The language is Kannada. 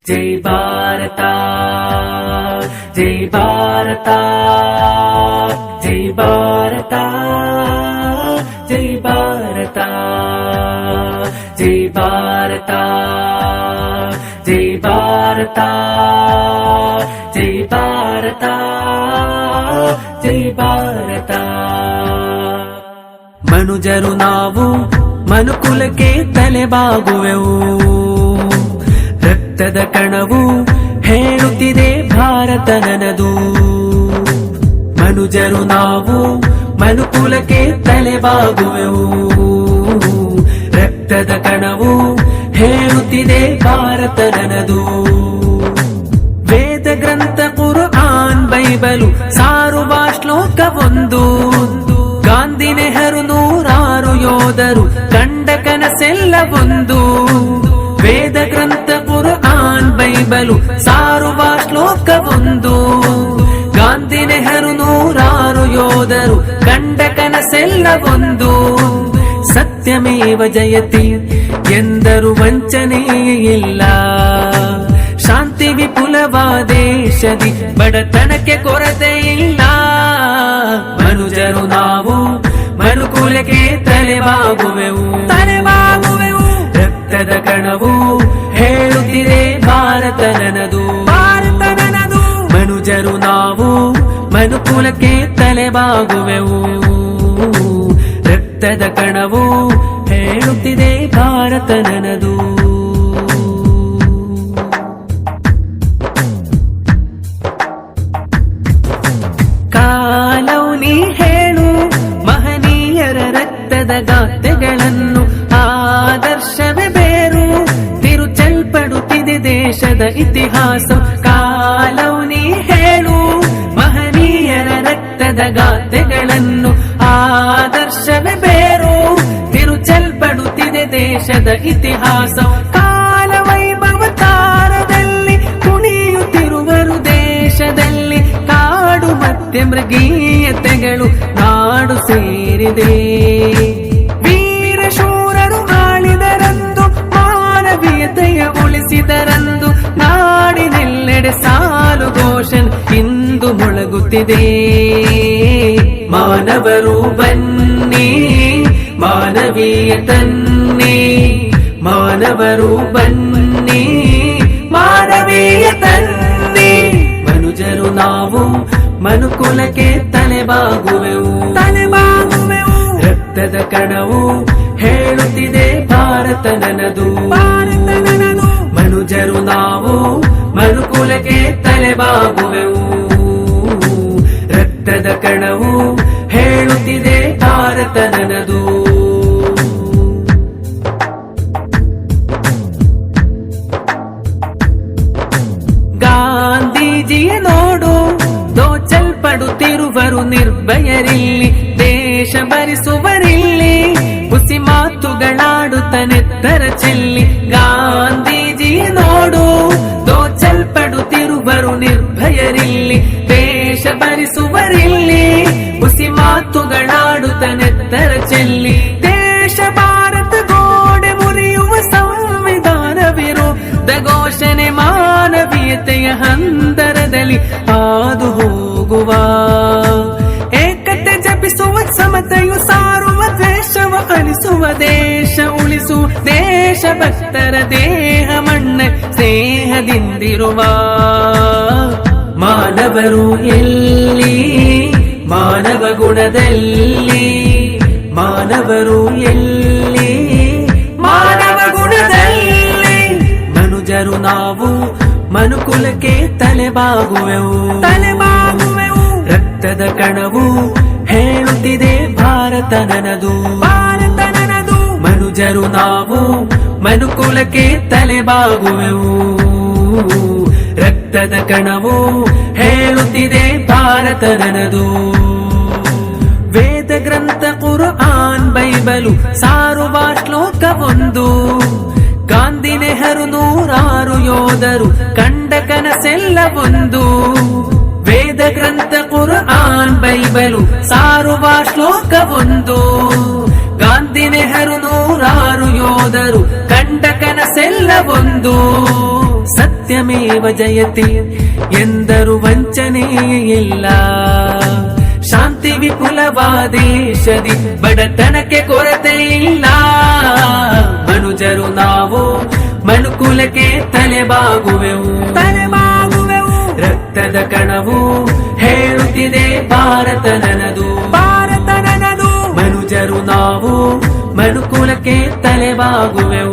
ಜೈ ಭಾರತ ಜೈ ಭಾರತ ಜೈ ಭಾರತ ಜೈ ಭಾರತ ಜೈ ಭಾರತ ಜೈ ಭಾರತ ಜೈ ಭಾರತ ಜೈ ಭಾರತ. ಮನುಜರು ನಾವು ಮನುಕುಲಕ್ಕೆ ತಲೆಬಾಗುವೆವು, ರಕ್ತದ ಕಣವು ಹೇಳುತ್ತಿದೆ ಭಾರತ ನನದು. ಮನುಜರು ನಾವು ಮನುಕುಲಕ್ಕೆ ತಲೆಬಾಗುವೆವು, ರಕ್ತದ ಕಣವು ಹೇಳುತ್ತಿದೆ ಭಾರತ ನನದು. ವೇದ ಗ್ರಂಥ ಕುರ್ಆನ್ ಬೈಬಲು ಸಾರುವ ಶ್ಲೋಕವೊಂದು, ಗಾಂಧಿ ನೆಹರು ನೂರಾರು ಯೋಧರು ಕಂಡ ಕನಸೆಲ್ಲ ಒಂದು. ವೇದ ಗ್ರಂಥ ಕುರ್ಆನ್ ಬೈಬಲು ಸಾರುವ ಶ್ಲೋಕವೊಂದು, ಗಾಂಧಿ ನೆಹರು ನೂರಾರು ಯೋಧರು ಕಂಡ ಕನಸೆಲ್ಲ ಒಂದು. ಸತ್ಯಮೇವ ಜಯತಿ ಎಂದರು ವಂಚನೆಯೇ ಇಲ್ಲ, ಶಾಂತಿ ವಿಪುಲವಾದ ದೇಶದಿ ಬಡತನಕ್ಕೆ ಕೊರತೆ ಇಲ್ಲ. ಮನುಜರು ನಾವು ಮನುಕುಲಕ್ಕೆ ತಲೆಬಾಗುವೆವು, ರಕ್ತದ ಕಣವು ಹೇಳುತ್ತಿದೆ ಭಾರತ ನನದು, ಭಾರತ ನನದು. ಮನುಜರು ನಾವು ಮನುಕುಲಕ್ಕೆ ತಲೆಬಾಗುವೆವು, ರಕ್ತದ ಕಣವು ಹೇಳುತ್ತಿದೆ ಭಾರತ ನನದು. ಕಾಲೌನಿ ಹೇಳು ಮಹನೀಯರ ರಕ್ತದ ಗಾಥೆಗಳನ್ನು, ಆದರ್ಶವೇ ಬೇರು ತಿರುಚಲ್ಪಡುತ್ತಿದೆ ದೇಶದ ಇತಿಹಾಸ. ಕಾಲೌನಿ ಹೇಳು ಮಹನೀಯರ ರಕ್ತದ ಗಾಥೆಗಳನ್ನು, ಆದರ್ಶವೇ ಬೇರು ತಿರುಚಲ್ಪಡುತ್ತಿದೆ ದೇಶದ ಇತಿಹಾಸ. ಕಾಲವೈಭವತಾರದಲ್ಲಿ ಕುಣಿಯುತ್ತಿರುವರು ದೇಶದಲ್ಲಿ, ಕಾಡು ಮತ್ತೆ ಮೃಗೀಯತೆಗಳು ನಾಡು ಸೇರಿದೆ. ವೀರಶೂರರು ಆಳಿದರಂದು, ಮಾನವೀಯತೆಯ ಉಳಿಸಿದರಂದು, ನಾಡಿನೆಲ್ಲೆಡೆ ಸಾಲು ಘೋಷಣೆ ಇಂದು ಮೊಳಗುತ್ತಿದೆ. ಮಾನವರು ಬನ್ನಿ ಮಾನವೀಯ ತನ್ನಿ, ಮಾನವರು ಬನ್ನಿ ಮಾನವೀಯ ತನ್ನಿ. ಮನುಜರು ನಾವು ಮನುಕುಲಕ್ಕೆ ತಲೆಬಾಗುವೆವು, ರಕ್ತದ ಕಣವು ಹೇಳುತ್ತಿದೆ ಭಾರತ ನನದು, ಭಾರತ ನನದು. ಮನುಜರು ನಾವು ಮನುಕುಲಕ್ಕೆ ತಲೆಬಾಗುವೆವು, ರಕ್ತದ ಕಣವು ಹೇಳುತ್ತಿದೆ ಭಾರತ ನನದು. ಗಾಂಧೀಜಿಯ ನೋಡು ದೋಚಲ್ಪಡುತ್ತಿರುವರು ನಿರ್ಭಯರಿಲ್ಲಿ, ದೇಶ ಭರಿಸುವರಿಲ್ಲಿ ಹುಸಿ ಮಾತುಗಳಾಡುತ್ತನೆತ್ತರ ಚೆಲ್ಲಿ. ಗಾಂಧೀಜಿಯ ನೋಡು ದೋಚಲ್ಪಡುತ್ತಿರುವರು ನಿರ್ಭಯರಿಲ್ಲಿ, ದೇಶ ಭರಿಸುವರಿಲ್ಲಿ ಹುಸಿ ಮಾತುಗಳಾಡುತ್ತನೆತ್ತರ ಚೆಲ್ಲಿ. ದೇಶ ಭಾರತ ಗೋಡೆ ಮುರಿಯುವ ಸಂವಿಧಾನ ವಿರುದ್ಧ ಘೋಷಣೆ, ಮಾನವೀಯತೆಯ ಹಂದರದಲ್ಲಿ ಹಾದು ಹೋಗುವ, ಏಕತೆ ಜಪಿಸುವ ಸಮತೆಯು ಸಾರುವ, ದ್ವೇಷವ ಅಳಿಸುವ ದೇಶ ಉಳಿಸುವ, ದೇಶ ಭಕ್ತರ ದೇಹ ಮಣ್ಣ ಸ್ನೇಹದಿಂದಿರುವ. ಮಾನವರು ಎಲ್ಲಿ ಮಾನವ ಗುಣದಲ್ಲಿ, ಮಾನವರು ಎಲ್ಲಿ ಮಾನವ ಗುಣದಲ್ಲಿ. ಮನುಜರು ನಾವು ಮನುಕುಲಕ್ಕೆ ತಲೆಬಾಗುವೆವು, ರಕ್ತದ ಕಣವು ಹೇಳುತ್ತಿದೆ ಭಾರತ ನನದು, ಭಾರತ ನನದು. ಮನುಜರು ನಾವು ಮನುಕುಲಕ್ಕೆ ತಲೆಬಾಗುವೆವು, ರಕ್ತದ ಕಣವು ಹೇಳುತ್ತಿದೆ ಭಾರತ ನನದು. ವೇದ ಗ್ರಂಥ ಕುರ್ಆನ್ ಬೈಬಲು ಸಾರುವ ಶ್ಲೋಕವೊಂದು, ಗಾಂಧಿ ನೆಹರು ನೂರಾರು ಯೋಧರು ಕಂಡ ಕನಸೆಲ್ಲ ಒಂದು. ವೇದ ಗ್ರಂಥ ಕುರ್ಆನ್ ಬೈಬಲು ಸಾರುವ ಶ್ಲೋಕವೊಂದು, ಗಾಂಧಿ ನೆಹರು ನೂರಾರು ಯೋಧರು ಕಂಡ ಕನಸೆಲ್ಲ ಒಂದು. ಸತ್ಯ ಸತ್ಯಮೇವ ಜಯತೆ ಎಂದರು ವಂಚನೆಯೇ ಇಲ್ಲ. ಶಾಂತಿ ವಿಪುಲವಾದೇಶದಿ ಬಡತನಕ್ಕೆ ಕೊರತೆ ಇಲ್ಲ. ಮನುಜರು ನಾವು ಮನುಕುಲಕ್ಕೆ ತಲೆಬಾಗುವೆವು. ರಕ್ತದ ಕಣವು ಹೇಳುತ್ತಿದೆ ಭಾರತ ನನದು. ಮನುಜರು ನಾವು ಮನುಕುಲಕ್ಕೆ ತಲೆಬಾಗುವೆವು.